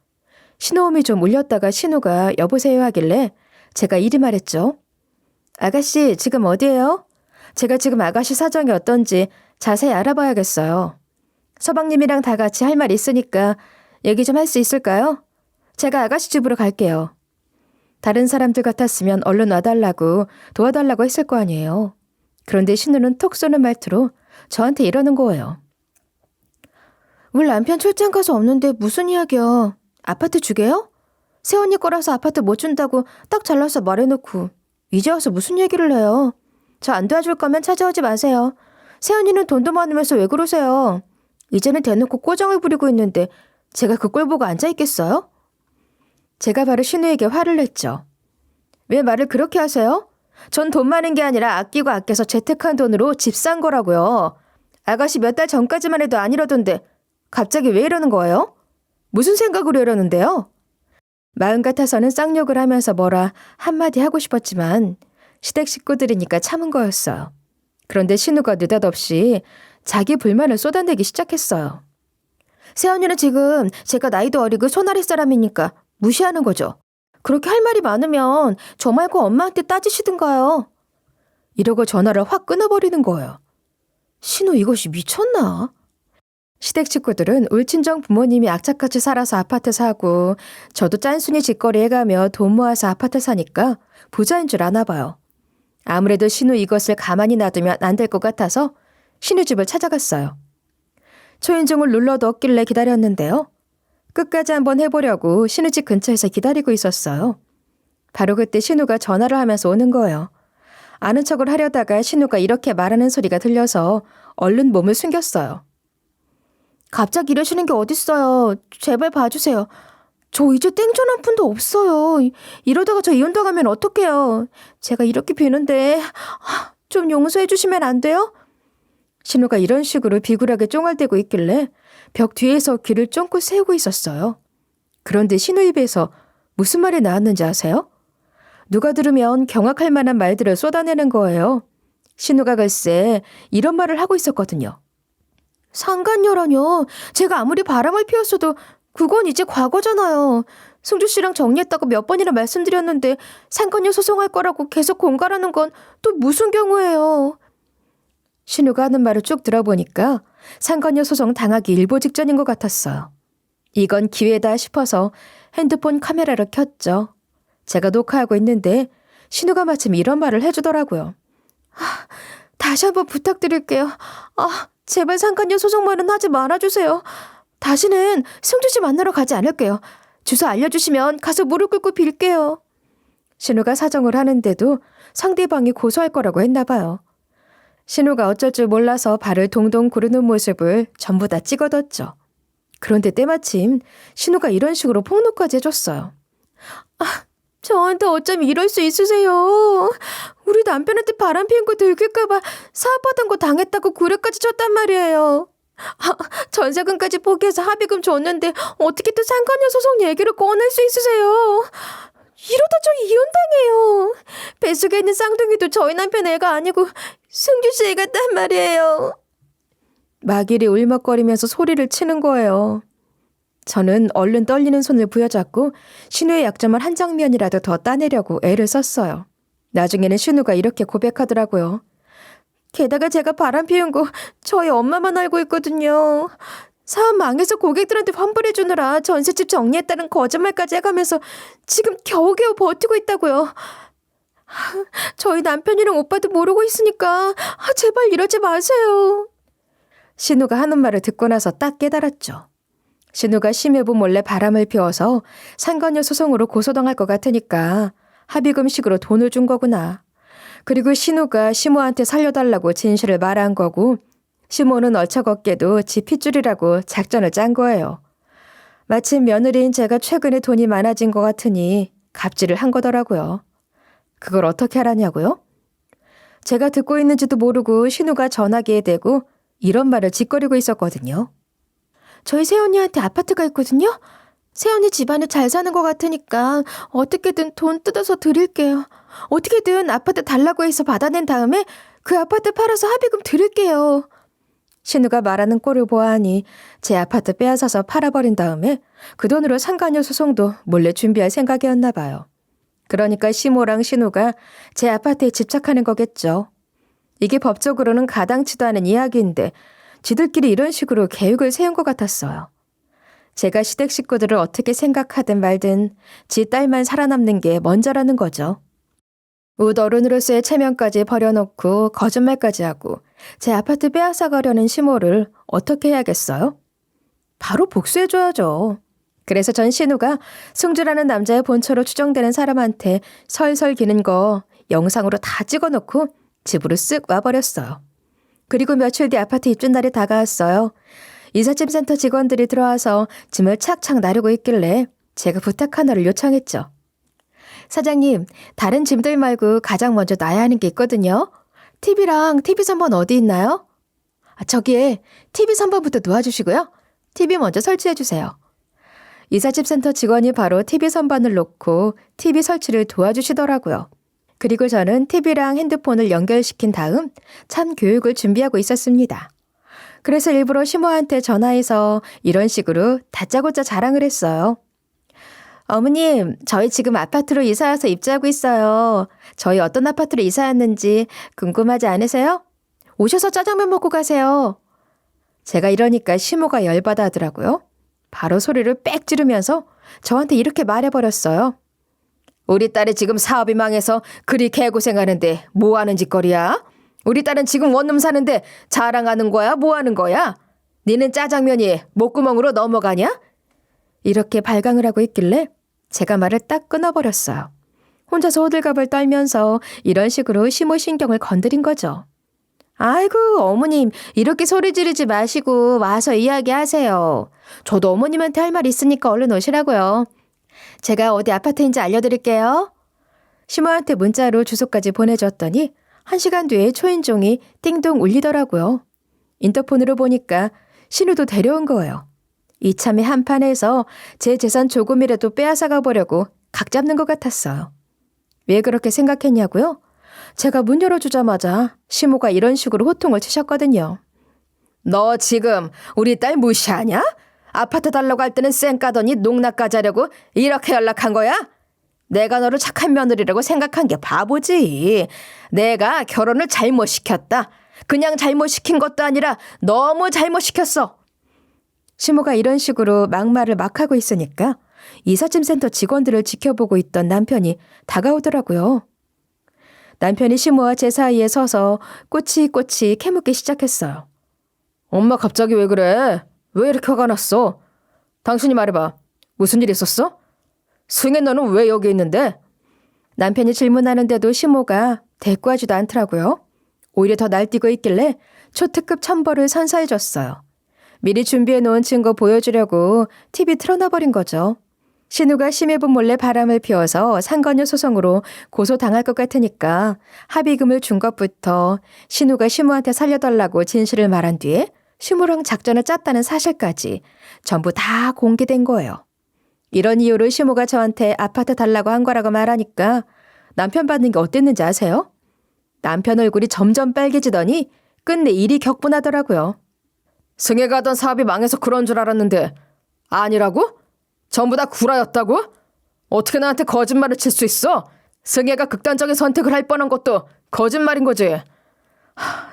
신호음이 좀 울렸다가 신우가 여보세요 하길래 제가 이리 말했죠. 아가씨 지금 어디예요? 제가 지금 아가씨 사정이 어떤지 자세히 알아봐야겠어요. 서방님이랑 다 같이 할 말 있으니까 얘기 좀 할 수 있을까요? 제가 아가씨 집으로 갈게요. 다른 사람들 같았으면 얼른 와달라고 도와달라고 했을 거 아니에요. 그런데 신우는 톡 쏘는 말투로 저한테 이러는 거예요. 우리 남편 출장 가서 없는데 무슨 이야기야. 아파트 주게요? 새언니 거라서 아파트 못 준다고 딱 잘라서 말해놓고 이제 와서 무슨 얘기를 해요. 저 안 도와줄 거면 찾아오지 마세요. 새언니는 돈도 많으면서 왜 그러세요. 이제는 대놓고 꼬정을 부리고 있는데 제가 그 꼴 보고 앉아있겠어요? 제가 바로 신우에게 화를 냈죠. 왜 말을 그렇게 하세요? 전 돈 많은 게 아니라 아끼고 아껴서 재테크한 돈으로 집 산 거라고요. 아가씨 몇 달 전까지만 해도 안 이러던데 갑자기 왜 이러는 거예요? 무슨 생각으로 이러는데요? 마음 같아서는 쌍욕을 하면서 뭐라 한마디 하고 싶었지만 시댁 식구들이니까 참은 거였어요. 그런데 신우가 느닷없이 자기 불만을 쏟아내기 시작했어요. 새언니는 지금 제가 나이도 어리고 손아래 사람이니까 무시하는 거죠. 그렇게 할 말이 많으면 저 말고 엄마한테 따지시든가요. 이러고 전화를 확 끊어버리는 거예요. 신우 이것이 미쳤나? 시댁 식구들은 울친정 부모님이 악착같이 살아서 아파트 사고 저도 짠순이 짓거리 해가며 돈 모아서 아파트 사니까 부자인 줄 아나 봐요. 아무래도 신우 이것을 가만히 놔두면 안 될 것 같아서 신우 집을 찾아갔어요. 초인종을 눌러 넣었길래 기다렸는데요. 끝까지 한번 해보려고 신우 집 근처에서 기다리고 있었어요. 바로 그때 신우가 전화를 하면서 오는 거예요. 아는 척을 하려다가 신우가 이렇게 말하는 소리가 들려서 얼른 몸을 숨겼어요. 갑자기 이러시는 게 어딨어요. 제발 봐주세요. 저 이제 땡전 한 푼도 없어요. 이러다가 저 이혼당하면 어떡해요. 제가 이렇게 비는데 좀 용서해 주시면 안 돼요? 신우가 이런 식으로 비굴하게 쫑알대고 있길래 벽 뒤에서 귀를 쫑긋 세우고 있었어요. 그런데 신우 입에서 무슨 말이 나왔는지 아세요? 누가 들으면 경악할 만한 말들을 쏟아내는 거예요. 신우가 글쎄 이런 말을 하고 있었거든요. 상간녀라뇨. 제가 아무리 바람을 피웠어도 그건 이제 과거잖아요. 승주 씨랑 정리했다고 몇 번이나 말씀드렸는데 상간녀 소송할 거라고 계속 공갈하는 건 또 무슨 경우예요? 신우가 하는 말을 쭉 들어보니까 상간녀 소송 당하기 일보 직전인 것 같았어요. 이건 기회다 싶어서 핸드폰 카메라를 켰죠. 제가 녹화하고 있는데 신우가 마침 이런 말을 해주더라고요. 다시 한번 부탁드릴게요. 제발 상간녀 소송말은 하지 말아주세요. 다시는 승주 씨 만나러 가지 않을게요. 주소 알려주시면 가서 무릎 꿇고 빌게요. 신우가 사정을 하는데도 상대방이 고소할 거라고 했나 봐요. 신우가 어쩔 줄 몰라서 발을 동동 구르는 모습을 전부 다 찍어뒀죠. 그런데 때마침 신우가 이런 식으로 폭로까지 해줬어요. 저한테 어쩜 이럴 수 있으세요? 우리 남편한테 바람 피운 거 들킬까봐 사업하던 거 당했다고 구례까지 쳤단 말이에요. 전세금까지 포기해서 합의금 줬는데 어떻게 또 상간녀 소송 얘기를 꺼낼 수 있으세요? 이러다 저 이혼당해요. 뱃속에 있는 쌍둥이도 저희 남편 애가 아니고 승주 씨 애가 단 말이에요. 마길이 울먹거리면서 소리를 치는 거예요. 저는 얼른 떨리는 손을 부여잡고 신우의 약점을 한 장면이라도 더 따내려고 애를 썼어요. 나중에는 신우가 이렇게 고백하더라고요. 게다가 제가 바람 피운 거 저희 엄마만 알고 있거든요. 사업 망해서 고객들한테 환불해주느라 전셋집 정리했다는 거짓말까지 해가면서 지금 겨우겨우 버티고 있다고요. 저희 남편이랑 오빠도 모르고 있으니까 제발 이러지 마세요. 신우가 하는 말을 듣고 나서 딱 깨달았죠. 신우가 심해부 몰래 바람을 피워서 상간녀 소송으로 고소당할 것 같으니까 합의금식으로 돈을 준 거구나. 그리고 신우가 시모한테 살려달라고 진실을 말한 거고 시모는 얼척없게도 지 핏줄이라고 작전을 짠 거예요. 마침 며느리인 제가 최근에 돈이 많아진 것 같으니 갑질을 한 거더라고요. 그걸 어떻게 알았냐고요? 제가 듣고 있는지도 모르고 신우가 전화기에 대고 이런 말을 짓거리고 있었거든요. 저희 새언니한테 아파트가 있거든요. 새언니 집안에 잘 사는 것 같으니까 어떻게든 돈 뜯어서 드릴게요. 어떻게든 아파트 달라고 해서 받아낸 다음에 그 아파트 팔아서 합의금 드릴게요. 신우가 말하는 꼴을 보아하니 제 아파트 빼앗아서 팔아버린 다음에 그 돈으로 상간녀 소송도 몰래 준비할 생각이었나 봐요. 그러니까 시모랑 신우가 제 아파트에 집착하는 거겠죠. 이게 법적으로는 가당치도 않은 이야기인데 지들끼리 이런 식으로 계획을 세운 것 같았어요. 제가 시댁 식구들을 어떻게 생각하든 말든 지 딸만 살아남는 게 먼저라는 거죠. 웃어른으로서의 체면까지 버려놓고 거짓말까지 하고 제 아파트 빼앗아 가려는 시모를 어떻게 해야겠어요? 바로 복수해줘야죠. 그래서 전 신우가 승주라는 남자의 본처로 추정되는 사람한테 설설 기는 거 영상으로 다 찍어놓고 집으로 쓱 와버렸어요. 그리고 며칠 뒤 아파트 입주 날이 다가왔어요. 이삿짐 센터 직원들이 들어와서 짐을 착착 나르고 있길래 제가 부탁 하나를 요청했죠. 사장님, 다른 짐들 말고 가장 먼저 놔야 하는 게 있거든요. TV랑 TV 선반 어디 있나요? 저기에 TV 선반부터 놓아주시고요. TV 먼저 설치해주세요. 이삿짐 센터 직원이 바로 TV 선반을 놓고 TV 설치를 도와주시더라고요. 그리고 저는 TV랑 핸드폰을 연결시킨 다음 참 교육을 준비하고 있었습니다. 그래서 일부러 시모한테 전화해서 이런 식으로 다짜고짜 자랑을 했어요. 어머님, 저희 지금 아파트로 이사 와서 입주하고 있어요. 저희 어떤 아파트로 이사 왔는지 궁금하지 않으세요? 오셔서 짜장면 먹고 가세요. 제가 이러니까 시모가 열받아 하더라고요. 바로 소리를 빽 지르면서 저한테 이렇게 말해버렸어요. 우리 딸이 지금 사업이 망해서 그리 개고생하는데 뭐 하는 짓거리야? 우리 딸은 지금 원룸 사는데 자랑하는 거야? 뭐 하는 거야? 니는 짜장면이 목구멍으로 넘어가냐? 이렇게 발광을 하고 있길래 제가 말을 딱 끊어버렸어요. 혼자서 호들갑을 떨면서 이런 식으로 시모 신경을 건드린 거죠. 아이고 어머님 이렇게 소리 지르지 마시고 와서 이야기하세요. 저도 어머님한테 할 말 있으니까 얼른 오시라고요. 제가 어디 아파트인지 알려드릴게요. 시모한테 문자로 주소까지 보내줬더니 1시간 뒤에 초인종이 띵동 울리더라고요. 인터폰으로 보니까 신우도 데려온 거예요. 이참에 한판에서 제 재산 조금이라도 빼앗아가 보려고 각 잡는 것 같았어요. 왜 그렇게 생각했냐고요? 제가 문 열어주자마자 시모가 이런 식으로 호통을 치셨거든요. 너 지금 우리 딸 무시하냐? 아파트 달라고 할 때는 쌩 까더니 농락까지 하려고 이렇게 연락한 거야? 내가 너를 착한 며느리라고 생각한 게 바보지. 내가 결혼을 잘못 시켰다. 그냥 잘못 시킨 것도 아니라 너무 잘못 시켰어. 시모가 이런 식으로 막말을 막 하고 있으니까 이삿짐센터 직원들을 지켜보고 있던 남편이 다가오더라고요. 남편이 시모와 제 사이에 서서 꼬치꼬치 캐묻기 시작했어요. 엄마 갑자기 왜 그래? 왜 이렇게 화가 났어? 당신이 말해봐. 무슨 일 있었어? 승혜 너는 왜 여기 있는데? 남편이 질문하는데도 시모가 대꾸하지도 않더라고요. 오히려 더 날뛰고 있길래 초특급 첨벌을 선사해줬어요. 미리 준비해놓은 증거 보여주려고 TV 틀어놔버린 거죠. 신우가 심해부 몰래 바람을 피워서 상간녀 소송으로 고소당할 것 같으니까 합의금을 준 것부터 신우가 시무한테 살려달라고 진실을 말한 뒤에 시무랑 작전을 짰다는 사실까지 전부 다 공개된 거예요. 이런 이유로 시무가 저한테 아파트 달라고 한 거라고 말하니까 남편 받는 게 어땠는지 아세요? 남편 얼굴이 점점 빨개지더니 끝내 일이 격분하더라고요. 승혜가 하던 사업이 망해서 그런 줄 알았는데 아니라고? 전부 다 구라였다고? 어떻게 나한테 거짓말을 칠 수 있어? 승혜가 극단적인 선택을 할 뻔한 것도 거짓말인 거지.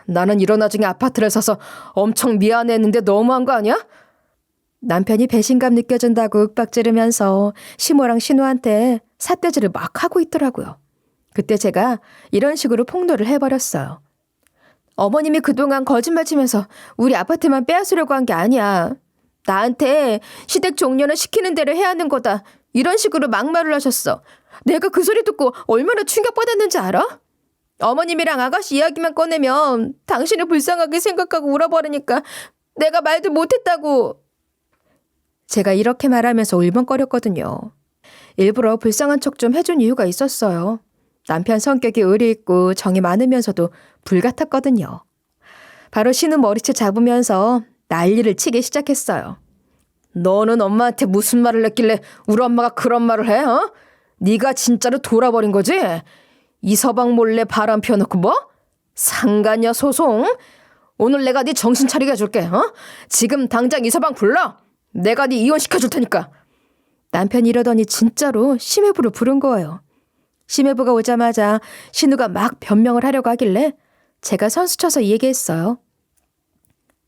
나는 이런 와중에 아파트를 사서 엄청 미안해했는데 너무한 거 아니야? 남편이 배신감 느껴진다고 윽박지르면서 시모랑 신우한테 삿대질을 막 하고 있더라고요. 그때 제가 이런 식으로 폭로를 해버렸어요. 어머님이 그동안 거짓말 치면서 우리 아파트만 빼앗으려고 한 게 아니야. 나한테 시댁 종려는 시키는 대로 해야 하는 거다. 이런 식으로 막말을 하셨어. 내가 그 소리 듣고 얼마나 충격받았는지 알아? 어머님이랑 아가씨 이야기만 꺼내면 당신을 불쌍하게 생각하고 울어버리니까 내가 말도 못했다고. 제가 이렇게 말하면서 울먹거렸거든요. 일부러 불쌍한 척 좀 해준 이유가 있었어요. 남편 성격이 의리 있고 정이 많으면서도 불같았거든요. 바로 신우 머리채 잡으면서 난리를 치기 시작했어요. 너는 엄마한테 무슨 말을 했길래 우리 엄마가 그런 말을 해? 어? 네가 진짜로 돌아버린 거지? 이서방 몰래 바람 피워놓고 뭐? 상간녀 소송? 오늘 내가 네 정신 차리게 해줄게. 어? 지금 당장 이서방 불러. 내가 네 이혼시켜줄 테니까. 남편이 이러더니 진짜로 심해부를 부른 거예요. 심해부가 오자마자 신우가 막 변명을 하려고 하길래 제가 선수쳐서 얘기했어요.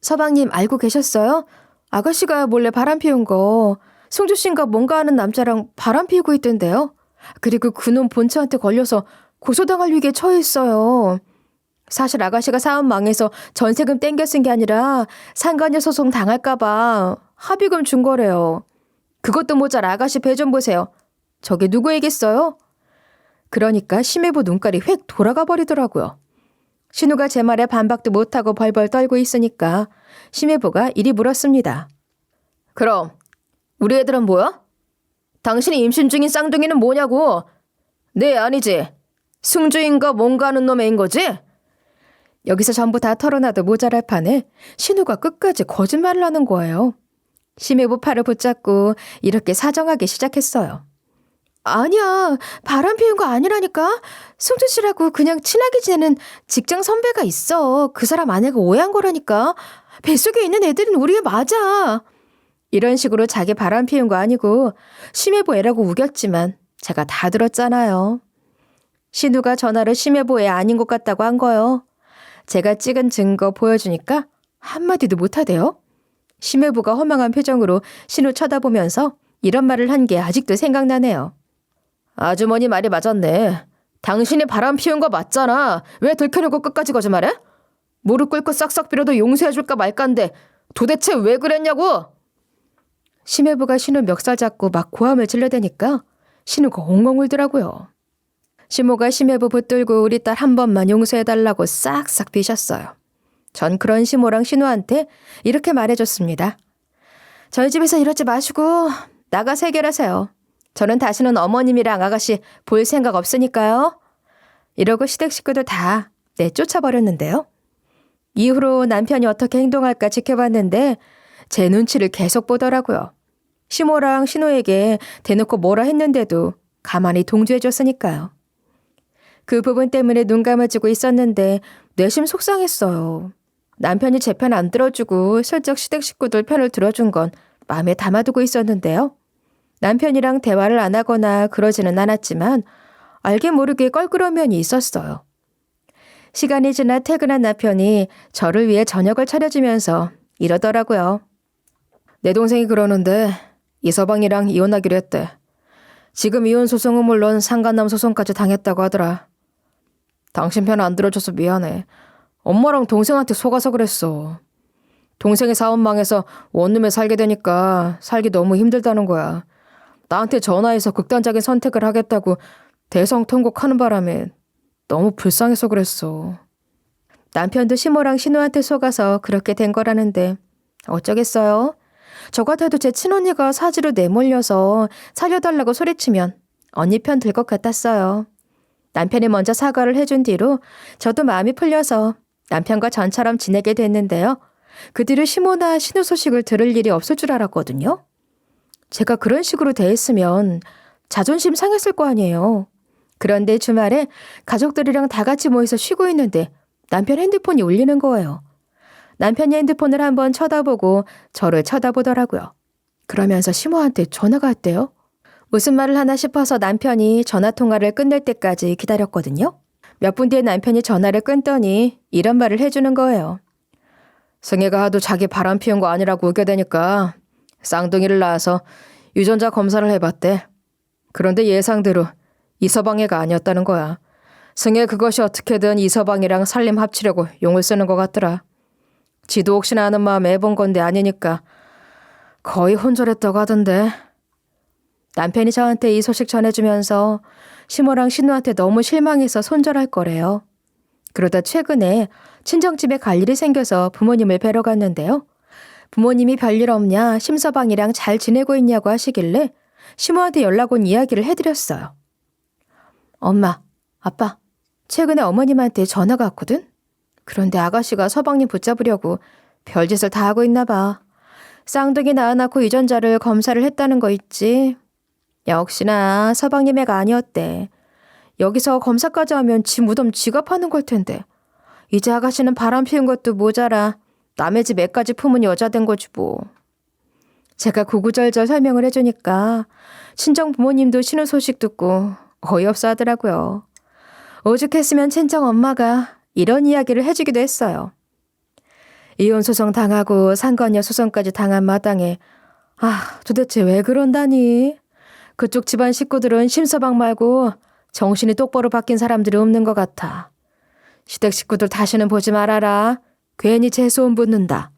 서방님 알고 계셨어요? 아가씨가 몰래 바람 피운 거 승주씨인가 뭔가 하는 남자랑 바람 피우고 있던데요. 그리고 그놈 본처한테 걸려서 고소당할 위기에 처해 있어요. 사실 아가씨가 사업 망해서 전세금 땡겨 쓴 게 아니라 상간녀 소송 당할까봐 합의금 준 거래요. 그것도 모자라 아가씨 배 좀 보세요. 저게 누구에겠어요? 그러니까 심해부 눈깔이 획 돌아가 버리더라고요. 신우가 제 말에 반박도 못하고 벌벌 떨고 있으니까 심해부가 이리 물었습니다. 그럼 우리 애들은 뭐야? 당신이 임신 중인 쌍둥이는 뭐냐고. 네, 아니지. 승주인가 뭔가 하는 놈 애인 거지? 여기서 전부 다 털어놔도 모자랄 판에 신우가 끝까지 거짓말을 하는 거예요. 심해부 팔을 붙잡고 이렇게 사정하기 시작했어요. 아니야, 바람 피운 거 아니라니까. 승주 씨라고 그냥 친하게 지내는 직장 선배가 있어. 그 사람 아내가 오해한 거라니까. 뱃속에 있는 애들은 우리 애 맞아. 이런 식으로 자기 바람 피운 거 아니고 심해보 애라고 우겼지만 제가 다 들었잖아요. 신우가 전화를 심해보 애 아닌 것 같다고 한 거요. 제가 찍은 증거 보여주니까 한마디도 못하대요. 심해부가 허망한 표정으로 신우 쳐다보면서 이런 말을 한 게 아직도 생각나네요. 아주머니 말이 맞았네. 당신이 바람 피운 거 맞잖아. 왜 들켜놓고 끝까지 거짓말해? 무릎 꿇고 싹싹 빌어도 용서해줄까 말까인데 도대체 왜 그랬냐고. 심해부가 신우 멱살 잡고 막 고함을 질러대니까 신우가 엉엉 울더라고요. 시모가 심해부 붙들고 우리 딸 한 번만 용서해달라고 싹싹 비셨어요. 전 그런 시모랑 신우한테 이렇게 말해줬습니다. 저희 집에서 이러지 마시고 나가서 해결하세요. 저는 다시는 어머님이랑 아가씨 볼 생각 없으니까요. 이러고 시댁 식구들 다 내쫓아버렸는데요. 이후로 남편이 어떻게 행동할까 지켜봤는데 제 눈치를 계속 보더라고요. 시모랑 신우에게 대놓고 뭐라 했는데도 가만히 동조해줬으니까요. 그 부분 때문에 눈 감아주고 있었는데 내심 속상했어요. 남편이 제 편 안 들어주고 슬쩍 시댁 식구들 편을 들어준 건 마음에 담아두고 있었는데요. 남편이랑 대화를 안 하거나 그러지는 않았지만 알게 모르게 껄끄러운 면이 있었어요. 시간이 지나 퇴근한 남편이 저를 위해 저녁을 차려주면서 이러더라고요. 내 동생이 그러는데 이서방이랑 이혼하기로 했대. 지금 이혼 소송은 물론 상간남 소송까지 당했다고 하더라. 당신 편 안 들어줘서 미안해. 엄마랑 동생한테 속아서 그랬어. 동생이 사업 망해서 원룸에 살게 되니까 살기 너무 힘들다는 거야. 나한테 전화해서 극단적인 선택을 하겠다고 대성통곡하는 바람에 너무 불쌍해서 그랬어. 남편도 시모랑 신우한테 속아서 그렇게 된 거라는데 어쩌겠어요? 저 같아도 제 친언니가 사지로 내몰려서 살려달라고 소리치면 언니 편 들 것 같았어요. 남편이 먼저 사과를 해준 뒤로 저도 마음이 풀려서 남편과 전처럼 지내게 됐는데요. 그 뒤로 시모나 신우 소식을 들을 일이 없을 줄 알았거든요. 제가 그런 식으로 대했으면 자존심 상했을 거 아니에요. 그런데 주말에 가족들이랑 다 같이 모여서 쉬고 있는데 남편 핸드폰이 울리는 거예요. 남편이 핸드폰을 한번 쳐다보고 저를 쳐다보더라고요. 그러면서 시모한테 전화가 왔대요. 무슨 말을 하나 싶어서 남편이 전화통화를 끝낼 때까지 기다렸거든요. 몇 분 뒤에 남편이 전화를 끊더니 이런 말을 해주는 거예요. 승혜가 하도 자기 바람 피운 거 아니라고 우겨대니까 쌍둥이를 낳아서 유전자 검사를 해봤대. 그런데 예상대로 이서방애가 아니었다는 거야. 승혜 그것이 어떻게든 이서방이랑 살림 합치려고 용을 쓰는 것 같더라. 지도 혹시나 하는 마음에 해본 건데 아니니까 거의 혼절했다고 하던데. 남편이 저한테 이 소식 전해주면서 시모랑 신우한테 너무 실망해서 손절할 거래요. 그러다 최근에 친정집에 갈 일이 생겨서 부모님을 뵈러 갔는데요. 부모님이 별일 없냐, 심서방이랑 잘 지내고 있냐고 하시길래 시모한테 연락 온 이야기를 해드렸어요. 엄마, 아빠, 최근에 어머님한테 전화가 왔거든? 그런데 아가씨가 서방님 붙잡으려고 별짓을 다 하고 있나 봐. 쌍둥이 낳아놓고 유전자를 검사를 했다는 거 있지. 역시나 서방님 애가 아니었대. 여기서 검사까지 하면 지 무덤 지가 파는 걸 텐데. 이제 아가씨는 바람 피운 것도 모자라 남의 집 애까지 품은 여자 된 거지 뭐. 제가 구구절절 설명을 해주니까 친정 부모님도 신우 소식 듣고 어이없어 하더라고요. 오죽했으면 친정 엄마가 이런 이야기를 해주기도 했어요. 이혼 소송 당하고 상간녀 소송까지 당한 마당에 도대체 왜 그런다니? 그쪽 집안 식구들은 심서방 말고 정신이 똑바로 바뀐 사람들이 없는 것 같아. 시댁 식구들 다시는 보지 말아라. 괜히 재소음 붙는다.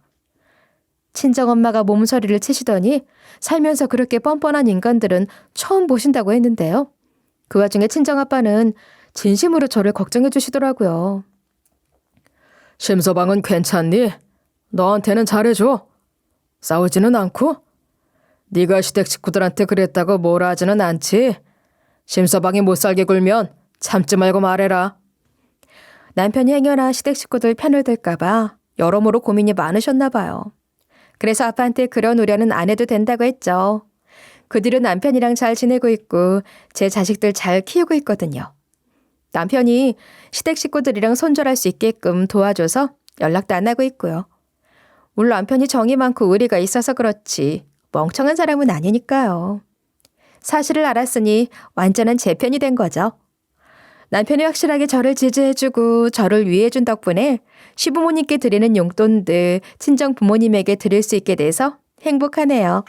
친정엄마가 몸서리를 치시더니 살면서 그렇게 뻔뻔한 인간들은 처음 보신다고 했는데요. 그 와중에 친정아빠는 진심으로 저를 걱정해 주시더라고요. 심서방은 괜찮니? 너한테는 잘해줘. 싸우지는 않고? 네가 시댁 식구들한테 그랬다고 뭐라 하지는 않지? 심서방이 못살게 굴면 참지 말고 말해라. 남편이 행여나 시댁 식구들 편을 들까봐 여러모로 고민이 많으셨나 봐요. 그래서 아빠한테 그런 우려는 안 해도 된다고 했죠. 그 뒤로 남편이랑 잘 지내고 있고 제 자식들 잘 키우고 있거든요. 남편이 시댁 식구들이랑 손절할 수 있게끔 도와줘서 연락도 안 하고 있고요. 물론 남편이 정이 많고 의리가 있어서 그렇지 멍청한 사람은 아니니까요. 사실을 알았으니 완전한 제 편이 된 거죠. 남편이 확실하게 저를 지지해주고 저를 위해준 덕분에 시부모님께 드리는 용돈들 친정 부모님에게 드릴 수 있게 돼서 행복하네요.